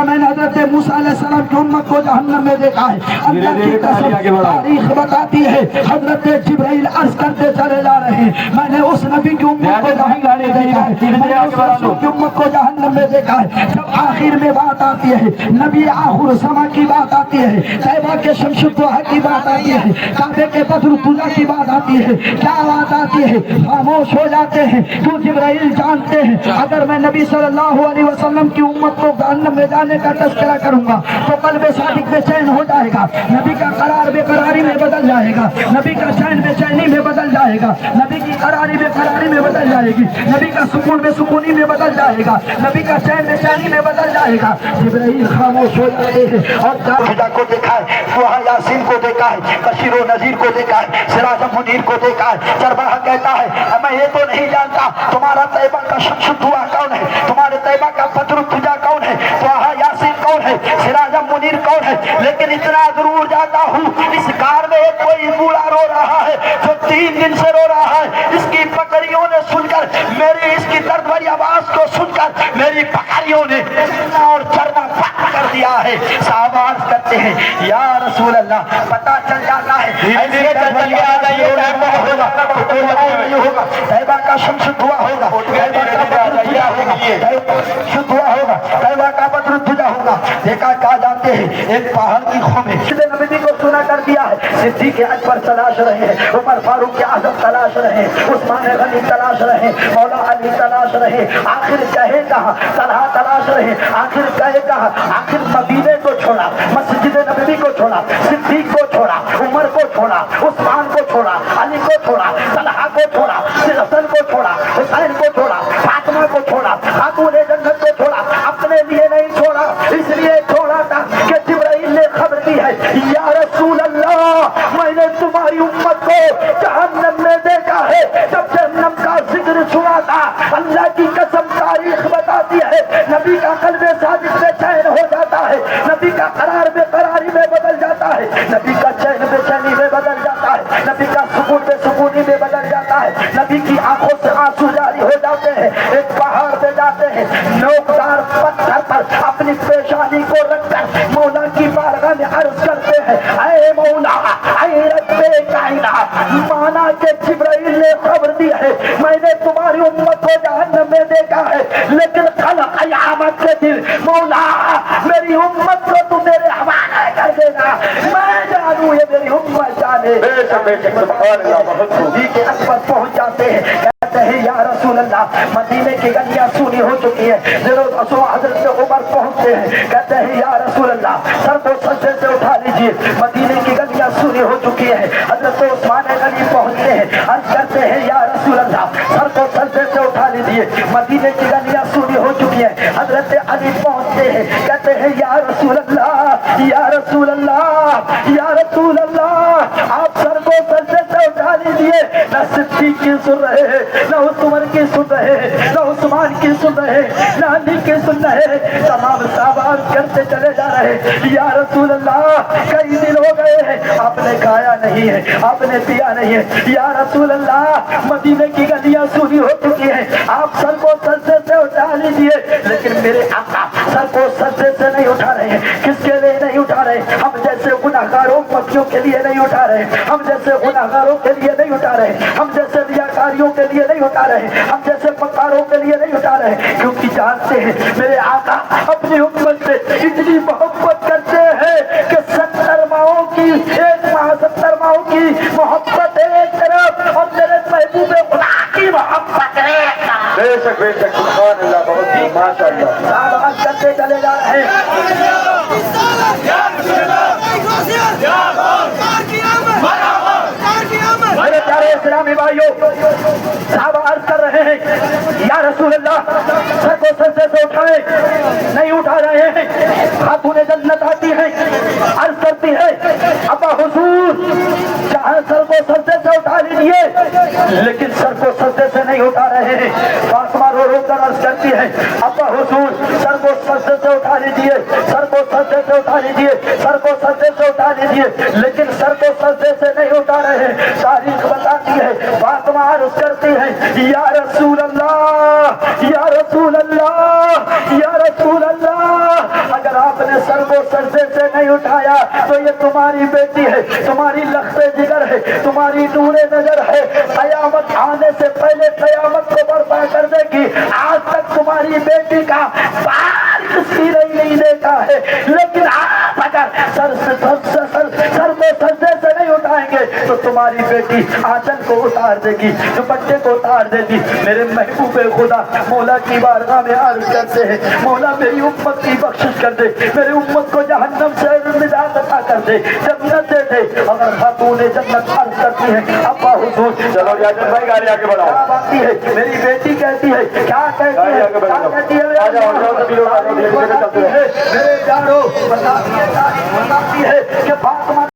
کیا میں نے حضرت موسیٰ علیہ السلام کی امت کو جہنم میں دیکھا ہے؟ اللہ کی قسم تاریخ بتاتی ہے حضرت جبرائیل عرض کرتے چلے جا رہے ہیں میں نے اس نبی کی امت کو جہنم میں دیکھا ہے، میں نے اس رسول کی امت کو جہنم میں دیکھا ہے۔ جب آخر میں بات آتی ہے نبی آخر سما کی بات آتی ہے، طیبہ کے شمس الضحیٰ کی بات آتی ہے، کعبے کے بدر الطلوع کی بات آتی ہے، کیا بات آتی ہے؟ خاموش ہو جاتے ہیں۔ تو جبرائیل جانتے ہیں اگر میں نبی صلی اللہ علیہ وسلم کی امت کو جہنم میں جانے کا تذکرہ کروں گا تو قلب صادق بے چین ہو جائے گا، نبی کا قرار بے قراری میں بدل جائے گا، نبی کا چین بے چینی میں بدل جائے گا، نبی کی قراری بے قراری میں بدل جائے گی، نبی کا سکون بے سکونی میں بدل جائے گا، نبی کا چین بے چینی میں بدل جائے گا۔ جبرائیل خاموش ہو جاتے ہیں اور خدا کو دیکھا ہے، سورہ یاسین کو دیکھا ہے، بشیر و نذیر کو دیکھا ہے، سراج منیر کو دیکھا ہے۔ چربراہ کہتا ہے میں یہ تو نہیں جانتا تمہارا طیبہ کا شمس الضحیٰ کون ہے، تمہارے طیبہ کا بدر الضحیٰ کون ہے، سورہ یاسین کون ہے، سراج منیر کون ہے، لیکن اتنا ضرور جانتا ہوں اس کار میں ایک کوئی بوڑھا رو رہا ہے جو 3 دن سے رو رہا ہے، اس کی پکڑیوں نے سن کر میری اس کی درد بھری آواز کو سن کر میری پکڑیوں نے اور چرنا پک کر دیا ہے۔ صحابہ عرض کرتے ہیں یا رسول اللہ پتہ چل جاتا ہے ایسے جلدی آ جائیے ہوگا، طیبہ کا شمس الضحیٰ ہوگا، طیبہ کا بدر الضحیٰ ہوگا، طیبہ کا بدر الضحیٰ ہوگا۔ دیکھا کہا جاتے ہیں ایک پہاڑ کی خوں میں نبی کو سنا کر دیا ہے، صدیق اکبر تلاش رہے ہیں، عمر فاروق اعظم تلاش رہے ہیں، عثمان غنی تلاش رہے ہیں، مولا علی تلاش رہے ہیں، آخر کہے کہاں طلحہ تلاش رہے ہیں، آخر کہے کہاں، آخر مدینے کو چھوڑا، مسجد نبوی کو چھوڑا، صدیق کو چھوڑا، عمر کو چھوڑا، عثمان کو چھوڑا، علی کو چھوڑا، طلحہ کو چھوڑا، حسن کو چھوڑا، حسین کو چھوڑا، فاطمہ کو چھوڑا، خاتون جنت کو چھوڑا، اپنے لیے نہیں چھوڑا، اس لیے چھوڑا تھا کہ جبرائیل نے خبر دی ہے یا رسول اللہ میں نے تمہاری امت کو جہنم میں دیکھا ہے۔ جب جہنم کا ذکر سنا تھا اللہ کی قسم تاریخ بتاتی ہے نبی کا قلب صادق بے چین ہو جاتا ہے، نبی کا قرار بے قراری میں بدل جاتا ہے، نبی کا چین بے چینی میں بدل جاتا ہے، نبی کا سکون بے سکونی میں بدل جاتا ہے، نبی کی آنکھوں سے آنسو جاری ہو جاتے ہیں۔ ایک پہاڑ پہ جاتے ہیں، نوکدار پتھر پر اپنی پیشانی کو رکھ کر مولا کی بارگاہ میں عرض کرتے ہیں اے مولا اے رب کائنات، مانا کہ جبرائیل نے خبر دی ہے میں نے تمہاری امت کو جہنم میں دیکھا ہے، لیکن کل قیامت کے دن مولا میری امت کو تو میرے حوالے کر دینا، میں جانوں یہ میری امت جانے۔ صدیق اکبر پہنچ جاتے ہیں، کہتے ہیں یا رسول اللہ مدینے کی گلیاں سونی ہو چکی ہے۔ حضرت عمر پہنچتے ہیں، کہتے ہیں یا رسول اللہ سر کو سجدے سے اٹھا لیجیے، مدینے کی گلیاں سونی ہو چکی ہے۔ حضرت عثمان غنی پہنچتے ہیں، عرض کرتے ہیں یا رسول اللہ سر کو سجدے سے اٹھا لیجیے، مدینے کی گلیاں سونی ہو چکی ہے۔ حضرت علی پہنچتے ہیں، کہتے ہیں یا رسول اللہ یا رسول اللہ یا رسول اللہ آپ سر کو سجدے سے اٹھا لیجیے۔ نہ صدیق کی سن رہے ہیں، نہ عمر کی سن رہے ہیں، نہ عثمان کی سن رہے ہیں، نہ علی کی سن رہے ہیں، تمام صحابہ کرتے چلے جا رہے ہیں یا رسول اللہ کئی دن ہو گئے ہیں آپ نے کھایا نہیں ہے، آپ نے پیا نہیں ہے، یا رسول اللہ مدینے کی گلیاں سونی ہو چکی ہیں، آپ سر کو سجدے سے اٹھا لیجیے۔ لیکن میرے آقا سر کو سجدے سے نہیں اٹھا رہے ہیں، کس کے لیے نہیں اٹھا رہے؟ ہم جیسے گناہگاروں مکیوں کے لیے نہیں اٹھا رہے، ہم جیسے گناہگاروں کے لیے نہیں اٹھا رہے، ہم جیسے ریاکاریوں کے لیے نہیں اٹھا رہے، ہم جیسے مکاروں کے لیے نہیں اٹھا رہے، کیونکہ جانتے ہیں میرے آقا اپنی امت سے اتنی محبت کرتے ہیں کہ 70 ماہوں کی ایک ماہ 70 ماہوں کی محبت ایک طرف اور میرے محبوب خدا کی محبت ایک طرف۔ بے شک بے شک سبحان اللہ، بہت ہی ماشاء اللہ۔ صحابہ کرتے چلے جا رہے ہیں۔ میرے پیارے اسلامی بھائیوں صحابہ عرض کر رہے ہیں یا رسول اللہ سر کو سجدے سے اٹھائیں، نہیں اٹھا رہے ہیں۔ خاتون جنت آتی ہیں، عرض کرتی ہے ابا حضور چاہے سر کو سجدے سے اٹھا لیجیے، لیکن سر کو سجدے سے نہیں اٹھا رہے ہیں۔ فاطمہ رو رو کر عرض کرتی ہے ابا حضور سر کو سجدے سے اٹھا لیجیے، سر کو سجدے سے اٹھا لیجیے، سر کو سجدے سے اٹھا لیجیے، لیکن سر کو سجدے سے نہیں اٹھا رہے ہیں۔ تاریخ بتاتی ہے فاطمہ عرض کرتی ہے یا رسول اللہ یا رسول اللہ یا رسول اللہ اگر اگر آپ نے سر کو سجدے سے نہیں اٹھایا تو یہ تمہاری بیٹی ہے، تمہاری لخت جگر ہے، تمہاری نور نظر ہے، قیامت آنے سے پہلے قیامت کو برپا کر دے گی۔ آج تک تمہاری بیٹی کا بال کسی نے نہیں دیکھا ہے، لیکن آپ اگر سر کو سجدے سے نہیں اٹھائیں گے تو تمہاری بیٹی آنچل کو اتار دے گی، دوپٹے کو اتار دے گی۔ میرے محبوب خدا مولا کی بارگاہ میں عرض کرتے ہیں، مولا میری امت کی بخشش کر دے، میری امت کو جہنم سے نجات عطا کر دے، جنت دے دے۔ اگر خاتون جنت عرض کرتی ہے ابا حضور، چلو اجازت بھائی گاڑی آگے بڑھاؤ۔ کیا باتی ہے میری بیٹی کہتی ہے، کیا کہتی گاڑی ہے، آگے کیا بڑھاؤ۔ کہتی ہے آ جاؤ، آ جاؤ، سبھی لوگ آ جاؤ، دھیرے دھیرے چلتے رہو۔ میرے پیارو بتاتی ہے کہ فاطمہ